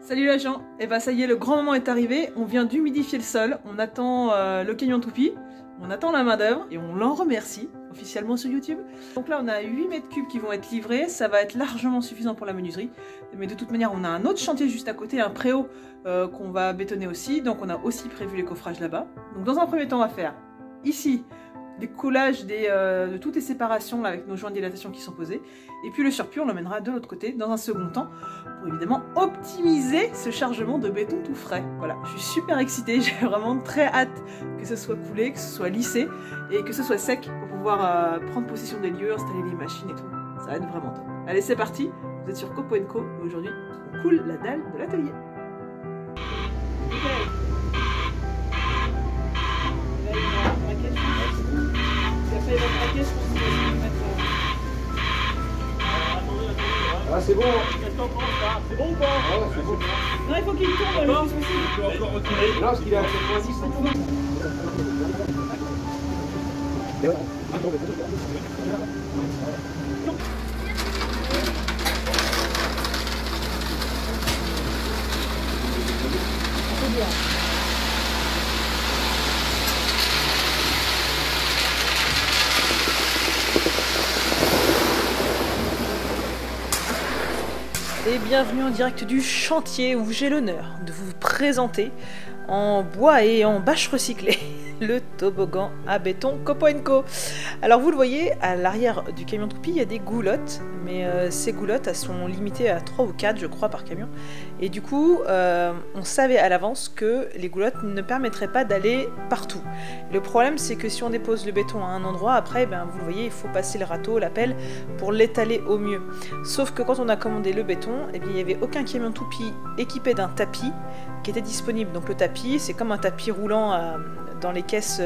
Salut les gens, et bah ça y est, le grand moment est arrivé, on vient d'humidifier le sol, on attend le camion toupie, on attend la main d'œuvre et on l'en remercie officiellement sur YouTube. Donc là on a 8 mètres cubes qui vont être livrés, ça va être largement suffisant pour la menuiserie, mais de toute manière on a un autre chantier juste à côté, un préau qu'on va bétonner aussi, donc on a aussi prévu les coffrages là-bas. Donc dans un premier temps on va faire ici des collages de toutes les séparations là, avec nos joints de dilatation qui sont posés. Et puis le surplus, on l'emmènera de l'autre côté dans un second temps pour évidemment optimiser ce chargement de béton tout frais. Voilà, je suis super excitée, j'ai vraiment très hâte que ce soit coulé, que ce soit lissé et que ce soit sec pour pouvoir prendre possession des lieux, installer les machines et tout. Ça va être vraiment top. Allez, c'est parti, vous êtes sur Copo & Co et aujourd'hui on coule la dalle de l'atelier. Ah c'est bon. C'est bon ou pas? Ah ouais, c'est bon. Non, il faut qu'il tourne le plus possible. Tu peux encore retirer. Non, parce qu'il est à 90. Et bienvenue en direct du chantier où j'ai l'honneur de vous présenter en bois et en bâche recyclée le toboggan à béton Copo & Co. Alors vous le voyez, à l'arrière du camion toupie, il y a des goulottes, mais ces goulottes elles sont limitées à 3 ou 4 je crois par camion. Et du coup, on savait à l'avance que les goulottes ne permettraient pas d'aller partout. Le problème c'est que si on dépose le béton à un endroit, après, ben, vous le voyez, il faut passer le râteau, la pelle, pour l'étaler au mieux. Sauf que quand on a commandé le béton, eh bien, il n'y avait aucun camion toupie équipé d'un tapis qui était disponible. Donc le tapis, c'est comme un tapis roulant dans les caisses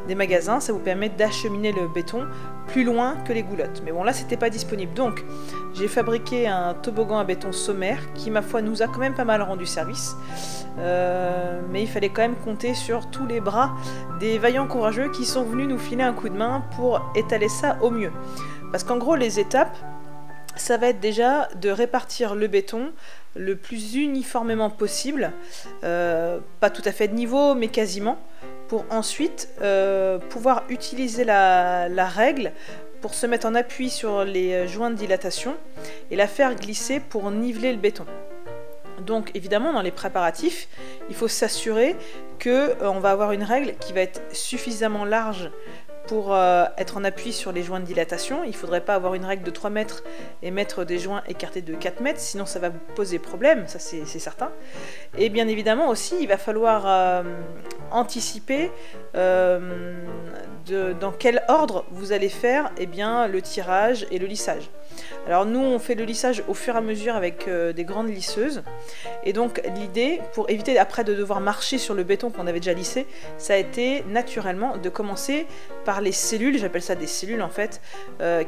des magasins, ça vous permet d'acheminer le béton plus loin que les goulottes. Mais bon, là c'était pas disponible, donc j'ai fabriqué un toboggan à béton sommaire qui, ma foi, nous a quand même pas mal rendu service, mais il fallait quand même compter sur tous les bras des vaillants courageux qui sont venus nous filer un coup de main pour étaler ça au mieux. Parce qu'en gros, les étapes, ça va être déjà de répartir le béton le plus uniformément possible, pas tout à fait de niveau, mais quasiment, pour ensuite pouvoir utiliser la règle pour se mettre en appui sur les joints de dilatation et la faire glisser pour niveler le béton. Donc évidemment, dans les préparatifs, il faut s'assurer qu'on va avoir une règle qui va être suffisamment large pour être en appui sur les joints de dilatation. Il ne faudrait pas avoir une règle de 3 mètres et mettre des joints écartés de 4 mètres, sinon ça va vous poser problème, ça c'est certain. Et bien évidemment aussi, il va falloir anticiper dans quel ordre vous allez faire le tirage et le lissage. Alors nous, on fait le lissage au fur et à mesure avec des grandes lisseuses. Et donc l'idée, pour éviter après de devoir marcher sur le béton qu'on avait déjà lissé, ça a été naturellement de commencer par les cellules, j'appelle ça des cellules en fait,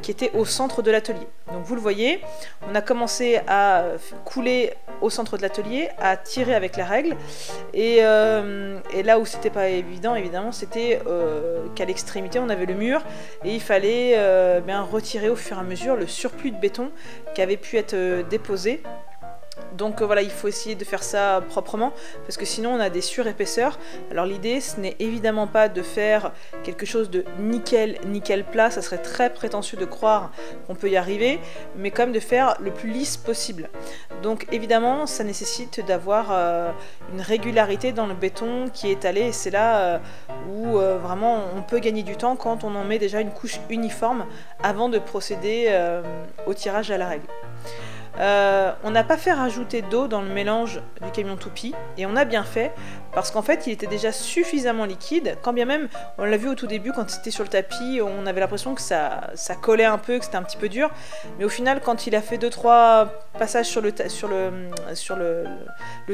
qui étaient au centre de l'atelier. Donc vous le voyez, on a commencé à couler au centre de l'atelier, à tirer avec la règle, et là où c'était pas évident, évidemment, c'était qu'à l'extrémité on avait le mur, et il fallait retirer au fur et à mesure le surplus de béton qui avait pu être déposé. Donc voilà, il faut essayer de faire ça proprement parce que sinon on a des surépaisseurs. Alors l'idée, ce n'est évidemment pas de faire quelque chose de nickel plat, ça serait très prétentieux de croire qu'on peut y arriver, mais quand même de faire le plus lisse possible. Donc évidemment, ça nécessite d'avoir une régularité dans le béton qui est étalé, et c'est là où vraiment on peut gagner du temps quand on en met déjà une couche uniforme avant de procéder au tirage à la règle. On n'a pas fait rajouter d'eau dans le mélange du camion toupie, et on a bien fait parce qu'en fait il était déjà suffisamment liquide, quand bien même on l'a vu au tout début quand c'était sur le tapis, on avait l'impression que ça collait un peu, que c'était un petit peu dur, mais au final quand il a fait 2-3 passages sur le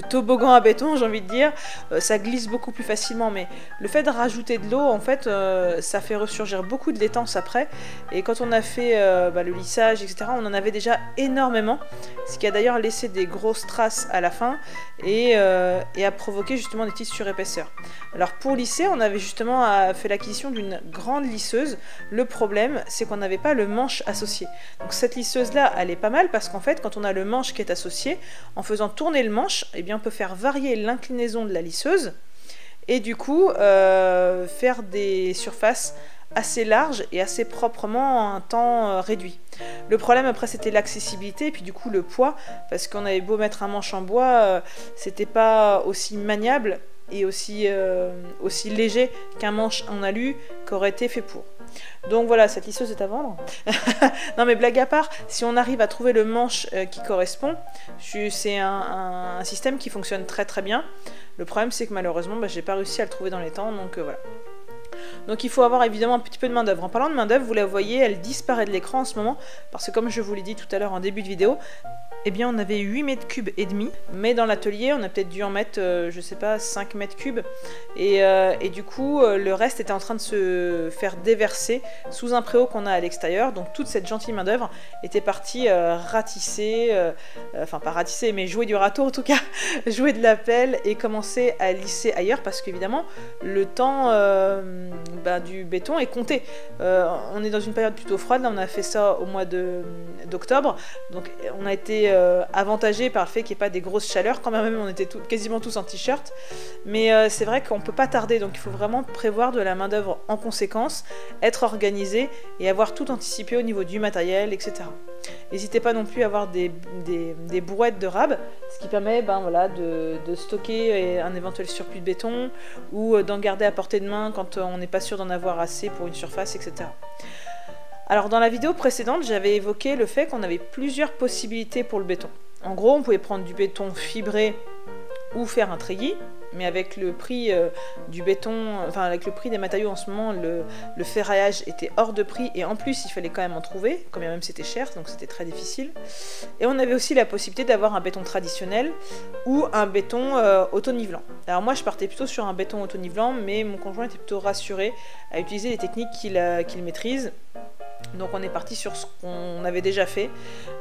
toboggan à béton, j'ai envie de dire, ça glisse beaucoup plus facilement. Mais le fait de rajouter de l'eau, en fait, ça fait ressurgir beaucoup de laitance après, et quand on a fait le lissage, etc., on en avait déjà énormément. ce qui a d'ailleurs laissé des grosses traces à la fin et a provoqué justement des petites surépaisseurs. Alors pour lisser, on avait justement fait l'acquisition d'une grande lisseuse. Le problème, c'est qu'on n'avait pas le manche associé. Donc cette lisseuse-là, elle est pas mal parce qu'en fait, quand on a le manche qui est associé, en faisant tourner le manche, eh bien, on peut faire varier l'inclinaison de la lisseuse et du coup faire des surfaces assez larges et assez proprement en un temps réduit. Le problème après c'était l'accessibilité et puis du coup le poids, parce qu'on avait beau mettre un manche en bois, c'était pas aussi maniable et aussi léger qu'un manche en alu qu'aurait été fait pour. Donc voilà, cette lisseuse est à vendre. Non mais blague à part, si on arrive à trouver le manche qui correspond, c'est un système qui fonctionne très très bien. Le problème c'est que malheureusement j'ai pas réussi à le trouver dans les temps, donc voilà. Donc il faut avoir évidemment un petit peu de main d'œuvre. En parlant de main d'œuvre, vous la voyez, elle disparaît de l'écran en ce moment, parce que comme je vous l'ai dit tout à l'heure en début de vidéo, eh bien on avait 8 mètres cubes et demi, mais dans l'atelier on a peut-être dû en mettre, je sais pas, 5 mètres cubes, et du coup le reste était en train de se faire déverser sous un préau qu'on a à l'extérieur, donc toute cette gentille main d'œuvre était partie ratisser, enfin pas ratisser, mais jouer du râteau en tout cas, jouer de la pelle et commencer à lisser ailleurs, parce qu'évidemment le temps du béton est compté. On est dans une période plutôt froide, là on a fait ça au mois d'octobre, donc on a été avantagé par le fait qu'il n'y ait pas des grosses chaleurs, quand même on était quasiment tous en t-shirt, mais c'est vrai qu'on ne peut pas tarder, donc il faut vraiment prévoir de la main d'œuvre en conséquence, être organisé et avoir tout anticipé au niveau du matériel, etc. N'hésitez pas non plus à avoir des brouettes de rab, ce qui permet de stocker un éventuel surplus de béton ou d'en garder à portée de main quand on n'est pas sûr d'en avoir assez pour une surface, etc. Alors dans la vidéo précédente, j'avais évoqué le fait qu'on avait plusieurs possibilités pour le béton. En gros, on pouvait prendre du béton fibré ou faire un treillis, mais avec le prix du béton, enfin avec le prix des matériaux en ce moment, le ferraillage était hors de prix et en plus il fallait quand même en trouver, quand bien même c'était cher, donc c'était très difficile. Et on avait aussi la possibilité d'avoir un béton traditionnel ou un béton auto-nivelant. Alors moi je partais plutôt sur un béton auto-nivelant, mais mon conjoint était plutôt rassuré à utiliser les techniques qu'il maîtrise. Donc on est parti sur ce qu'on avait déjà fait,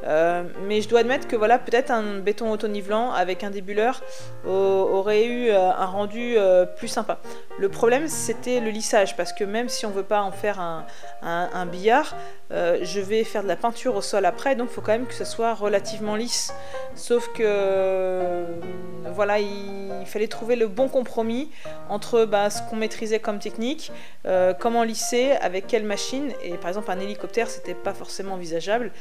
mais je dois admettre que voilà, peut-être un béton auto-nivelant avec un débuleur aurait eu un rendu plus sympa. Le problème c'était le lissage, parce que même si on veut pas en faire un billard, je vais faire de la peinture au sol après, donc il faut quand même que ce soit relativement lisse. Sauf que voilà, il fallait trouver le bon compromis entre ce qu'on maîtrisait comme technique, comment lisser, avec quelle machine, et par exemple un hélicoptère c'était pas forcément envisageable.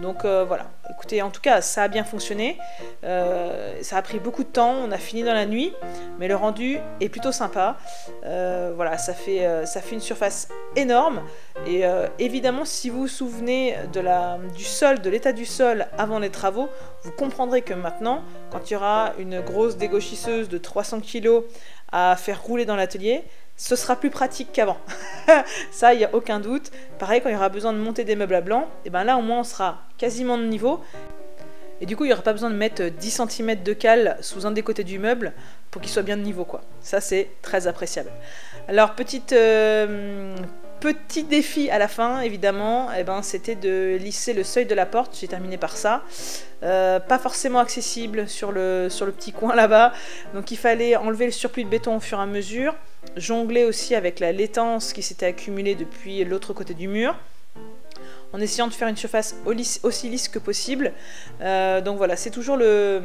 Donc voilà, écoutez, en tout cas ça a bien fonctionné, ça a pris beaucoup de temps, on a fini dans la nuit, mais le rendu est plutôt sympa. Voilà, ça fait une surface énorme, et évidemment si vous vous souvenez du sol, de l'état du sol avant les travaux, vous comprendrez que maintenant, quand il y aura une grosse dégauchisseuse de 300 kg à faire rouler dans l'atelier, ce sera plus pratique qu'avant. Ça, il n'y a aucun doute. Pareil, quand il y aura besoin de monter des meubles à blanc, et ben là au moins on sera quasiment de niveau. Et du coup, il n'y aura pas besoin de mettre 10 cm de cale sous un des côtés du meuble pour qu'il soit bien de niveau, quoi. Ça, c'est très appréciable. Alors, petit défi à la fin, évidemment, c'était de lisser le seuil de la porte. J'ai terminé par ça. Pas forcément accessible sur le petit coin là-bas. Donc, il fallait enlever le surplus de béton au fur et à mesure. Jongler aussi avec la laitance qui s'était accumulée depuis l'autre côté du mur, en essayant de faire une surface aussi lisse que possible. Donc voilà, c'est toujours le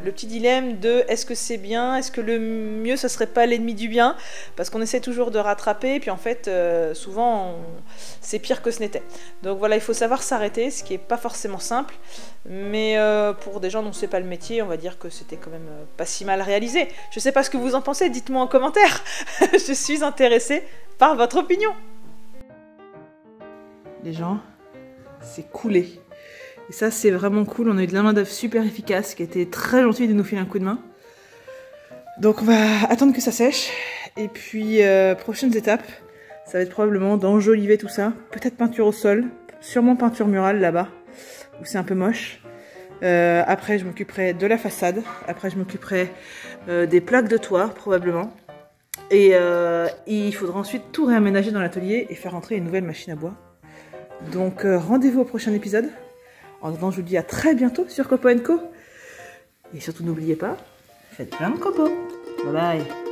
petit dilemme de est-ce que c'est bien, est-ce que le mieux ça serait pas l'ennemi du bien, parce qu'on essaie toujours de rattraper, et puis en fait souvent c'est pire que ce n'était. Donc voilà, il faut savoir s'arrêter, ce qui est pas forcément simple, mais pour des gens dont c'est pas le métier, on va dire que c'était quand même pas si mal réalisé. Je sais pas ce que vous en pensez, dites-moi en commentaire. Je suis intéressée par votre opinion. Les gens, c'est coulé. Et ça, c'est vraiment cool. On a eu de la main d'œuvre super efficace qui a été très gentille de nous filer un coup de main. Donc, on va attendre que ça sèche. Et puis, prochaines étapes, ça va être probablement d'enjoliver tout ça. Peut-être peinture au sol, sûrement peinture murale là-bas, où c'est un peu moche. Après, je m'occuperai de la façade. Après, je m'occuperai des plaques de toit, probablement. Et il faudra ensuite tout réaménager dans l'atelier et faire entrer une nouvelle machine à bois. Donc rendez-vous au prochain épisode. En attendant, je vous dis à très bientôt sur Copo & Co. Et surtout, n'oubliez pas, faites plein de copeaux. Bye bye.